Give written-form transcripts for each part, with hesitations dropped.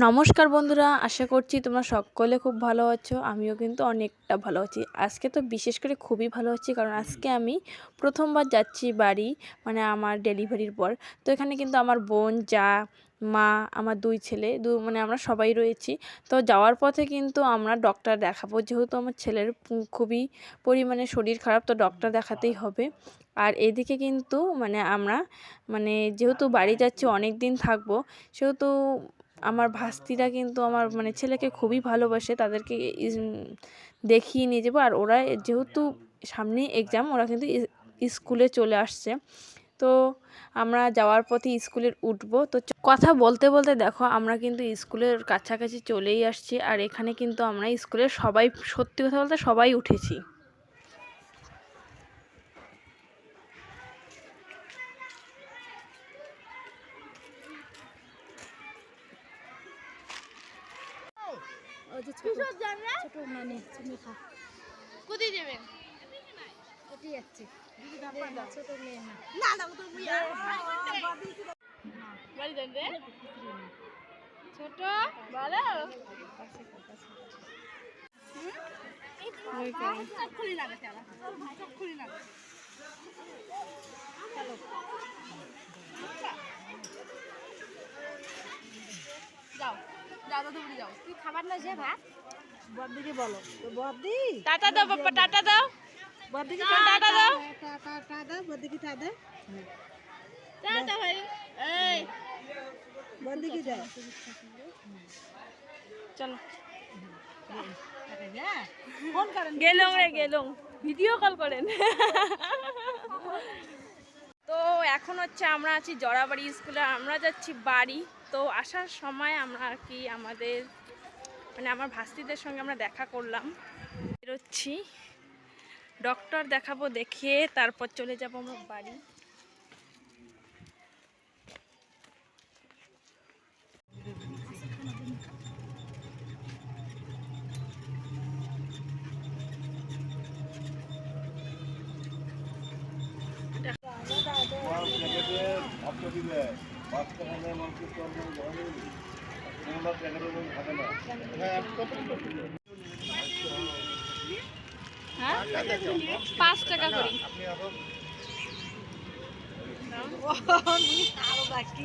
নমস্কার বন্ধুরা, আশা করছি তোমরা সকলে খুব ভালো আছো। আমিও কিন্তু অনেকটা ভালো আছি। আজকে তো বিশেষ করে খুবই ভালো আছি, কারণ আজকে আমি প্রথমবার যাচ্ছি বাড়ি, মানে আমার ডেলিভারির পর। তো এখানে কিন্তু আমার বোন, যা, মা, আমার দুই ছেলে, মানে আমরা সবাই রয়েছি। তো যাওয়ার পথে কিন্তু আমরা ডক্টর দেখাবো, যেহেতু আমার ছেলের খুবই পরিমাণে শরীর খারাপ, তো ডক্টর দেখাতেই হবে। আর এদিকে কিন্তু আমরা যেহেতু বাড়ি যাচ্ছি, অনেক দিন থাকবো, সেহেতু আমার ভাস্তিরা কিন্তু আমার ছেলেকে খুবই ভালোবাসে, তাদেরকে দেখিয়ে নিয়ে যাবো। আর ওরা যেহেতু সামনেই এক্সাম, ওরা কিন্তু স্কুলে চলে আসছে। তো আমরা যাওয়ার পথে স্কুলের উঠবো। তো কথা বলতে বলতে দেখো আমরা কিন্তু স্কুলের কাছাকাছি চলেই আসছি। আর এখানে কিন্তু আমরা স্কুলের সবাই, সত্যি কথা বলতে সবাই উঠেছি। কোথায় যাবেন? ছোট ভালো খুলি না খুলি না যাও যাও দাদু বুড়ি যাও। তুই খাবার না যে ভাত বড়দিকে বলো তো। বড়দি টাটা দাও, বাবা টাটা দাও। বড়দিকে টাটা দাও, টাটা দাও, বড়দিকে টাটা দাও, টাটা ভাই। এই বড়দিকে যাও, চলো ফোন করেন, গেলুম রে গেলুম, ভিডিও কল করেন। তো এখন হচ্ছে আমরা আছি জড়াবাড়ি স্কুলে, আমরা যাচ্ছি বাড়ি। তো আসার সময় আমরা আর কি আমাদের আমার ভাস্তিদের সঙ্গে আমরা দেখা করলাম, বেরোচ্ছি, ডক্টর দেখাবো, দেখিয়ে তারপর চলে যাব আমরা বাড়ি। হ্যাঁ 5 টাকা করি। আরো বাকি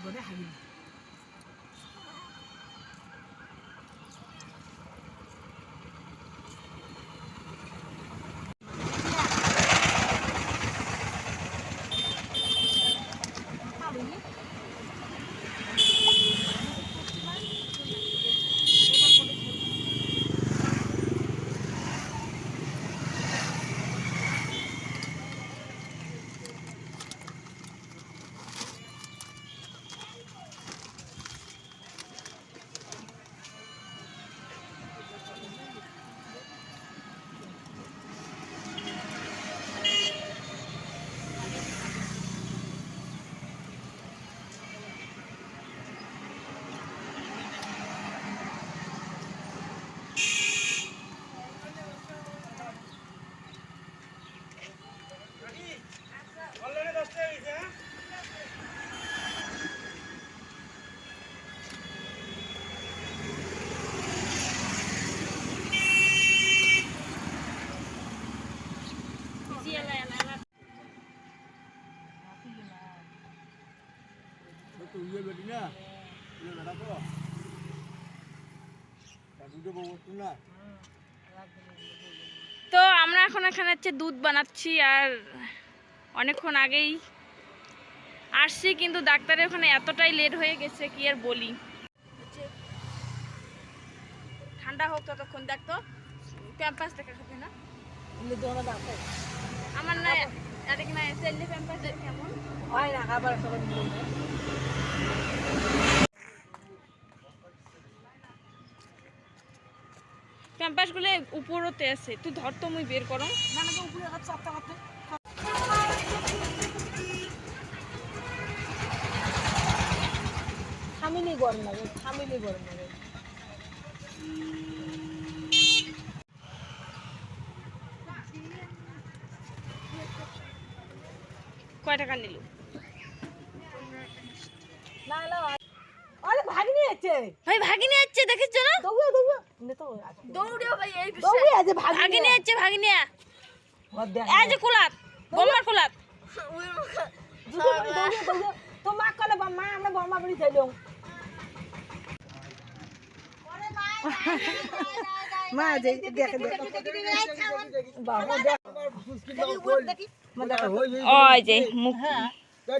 বড় হাবি তো তো আমরা এখন এখানে হচ্ছে দুধ বানাচ্ছি, আর অনেকক্ষণ আগেই আসছি, কিন্তু ডাক্তারের ওখানে এতটাই লেট হয়ে গেছে কি আর বলি। ঠান্ডা হোক ততক্ষণ। দেখতো প্যাম্পাস দেখা খাবে না আমার না আরেক না এসে প্যাম্পাস কেমন হয় না খাবার সবাই প্যাম্পাস গুলো উপরতে আছে, তুই ধর তো মুই বের করো না না উপরে চাপটা করতে থামিনি গরম লাগে, থামিনি গরম লাগে। কয় টাকা নিল? না না আরে ভাগিনি আছে ভাই ভাগিনী আছে, দেখেছো না? দৌড়ে দৌড়ে নে তো দৌড়ে ভাই এই দৌড়ে আছে ভাগিনী আছে, ভাগিনী ওর দেখ এই যে কুলাত বোমার কুলাত দৌড়ে দৌড়ে তো মা কলে মা আমরা বর্মা বাড়ি যাইলাম মা যে দেখে বাবা দেখ দেখি মা দেখ ওই যে মুখ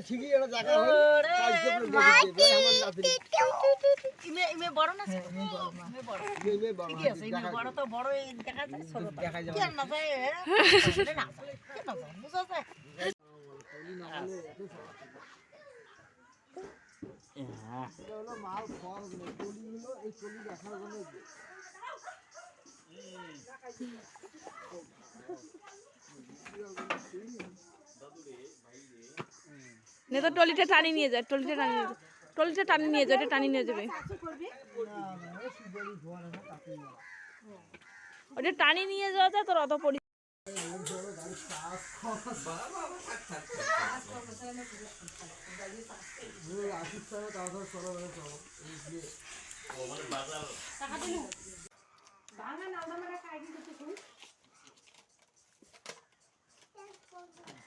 ঠিকই এটা জায়গা হয় কালকে পুরো দেখেছি আমার নাতি ইমে বড় না ইমে বড় কি আছে ইমে বড় তো বড় দেখা যায় ছোট দেখা যায় কি না যায় না কি না যায় বুঝা যায় এটা হলো মাল খাওয়ার জন্য কলি হলো এই কলি দেখার জন্য নে তো টলিটা টানি নিয়ে যায়, টলিটা টানি নিয়ে যায়, এটা টানি নিয়ে যাবে, ওটা টানি নিয়ে যাওয়া যায় তোর অত পরি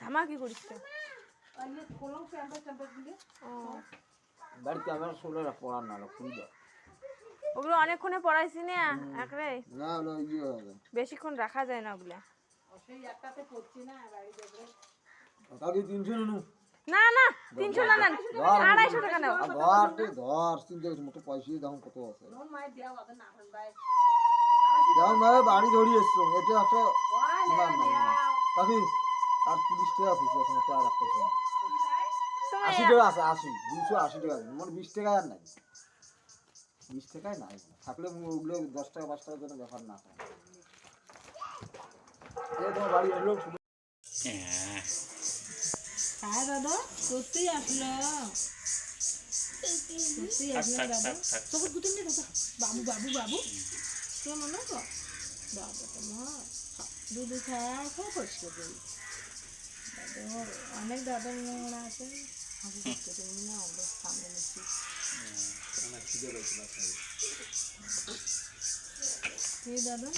ধামা কি করিস তো? বাড়িতে আমার ষোলোরা পড়ার না খুঁজে ওগুলো অনেকক্ষণে পড়াইছি না একরে, না হলো ইয়ে হবে বেশিক্ষণ রাখা যায় না ওগুলা। কাকি 300 নুনু না না 300 না না 250 টাকা নাও। ধর চিন্তা করছি মতো পয়সা দাম কত আছে দাম ভাই বাড়ি ধরি এসছো এটা একটা না না কাকি আর 30 টাকা আছে এখন তো আর রাখতে 80 টাকা আছে 80 280 টাকা মানে 20 টাকা আর নাই 20 টাকাই নাই থাকলে ওগুলো 10 টাকা 5 টাকার জন্য ব্যাপার না হয় এই তোমার বাড়ি হলো হ্যাঁ দাদা সত্যি আসলো সত্যি আসলো দাদা তোকে দুদিন নে দাদা বাবু বাবু বাবু শোনো না তো বাবা তোমার দুধ খাওয়া খুব কষ্ট করি দাদা অনেক দাদা মনে আছে আমি দেখতে তুমি না আমরা সামনে নিচ্ছি কি দাদা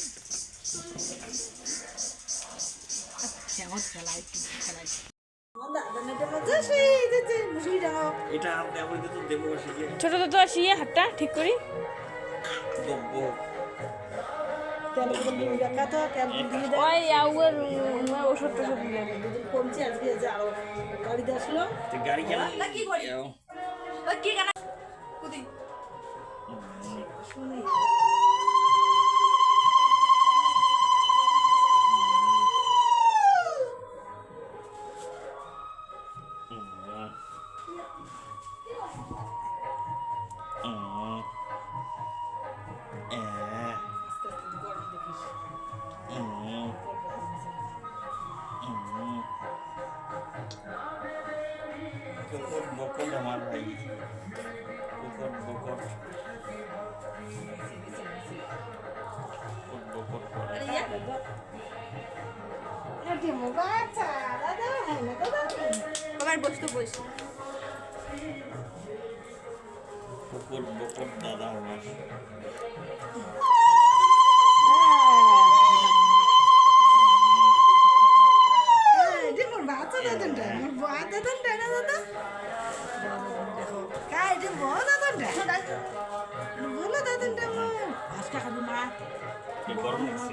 আচ্ছা আমার খেলাই খেলাই ছোট তো আসিয়ে হাতটা ঠিক করি ওই আউয়ের ওষুধ টষুধ দিলে কমছে আজকে যে আরো গাড়িতে আসলো গাড়ি কেন কি করি ওই কি কেন কুদি শুনি বকট আমার ভাই বকট বকট বকট আবার বসতো বস বকট বকট দাদা আমার বলো দাদা 5 টাকা দিন না কি গরম লাগছে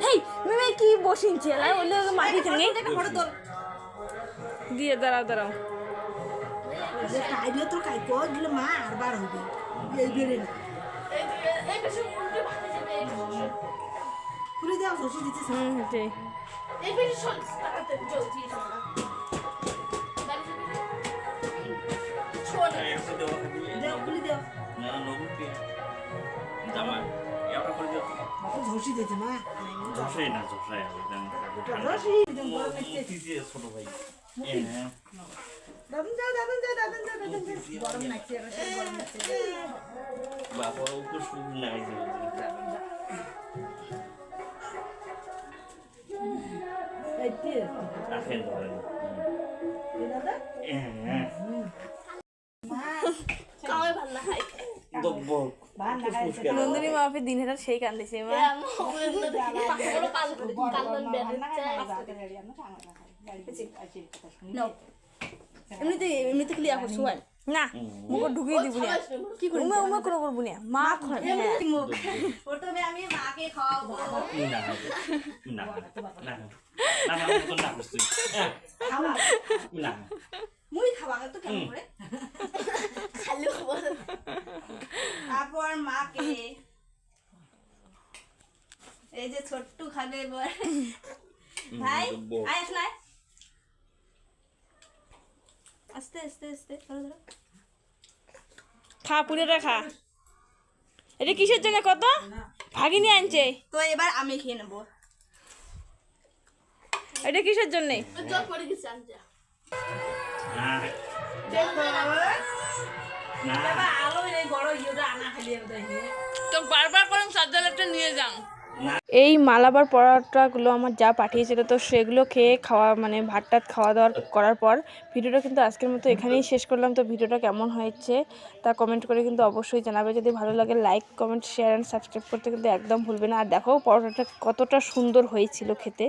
হেই তুমি কি বসিনছি এলাই ওলে মাটি থেকে দিয়ে দাঁড়াও দাঁড়াও কাইবে তো কাই কো দিলে মা আর বার হবে এই বেরে না পুরি দাও সসি দিতে হেঁটে এরকম দেওয়া দাও পুরি দাও না নবুকে জামা এটা করে দিও সসি দিতে মা ঝসাই না ঝসাই সসি দিতে বড় করতে দিদি ছোট ভাই দাদন যাও গরম লাগছে গরম লাগছে বাবা ওকে শুরু নাই এই কি রাখেন ধরেন দাদা বান লাগাই নন্দিনী মাপে দিনের রাত সেই কান্দিছে মা এমনিতে ক্লিয়ার করছো না মুখ ঢুকিয়ে দিব না কি করব উমা করে করব না মা খায় প্রথমে আমি মাকে খাওয়াবো না না না না না তো না করছি খাওয়া না মুই খাওয়া তো কেমন করে খালি খাবো তারপর মাকে এই যে ছোট্ট খাবে ভাই আয় না আস্তে আস্তে আস্তে ধরো ধরো খা পুরেটা খা এটা কিসের জন্য কত ভাগিনি আনছে তো এবার আমি খেয়ে নেবো এটা কিসের জন্য না বাবা আলো এই বড় ইউটা আনা খালি তো বারবার করে চার্জারটা নিয়ে যাও এই মালাবার পরোটাগুলো আমার যা পাঠিয়েছিল তো সেগুলো খেয়ে খাওয়া মানে ভাত টাত খাওয়া দাওয়া করার পর ভিডিওটা কিন্তু আজকের মতো এখানেই শেষ করলাম। তো ভিডিওটা কেমন হয়েছে তা কমেন্ট করে কিন্তু অবশ্যই জানাবে। যদি ভালো লাগে like comment share and subscribe করতে কিন্তু একদম ভুলবে না। আর দেখো পরোটাটা কতটা সুন্দর হয়েছিল খেতে।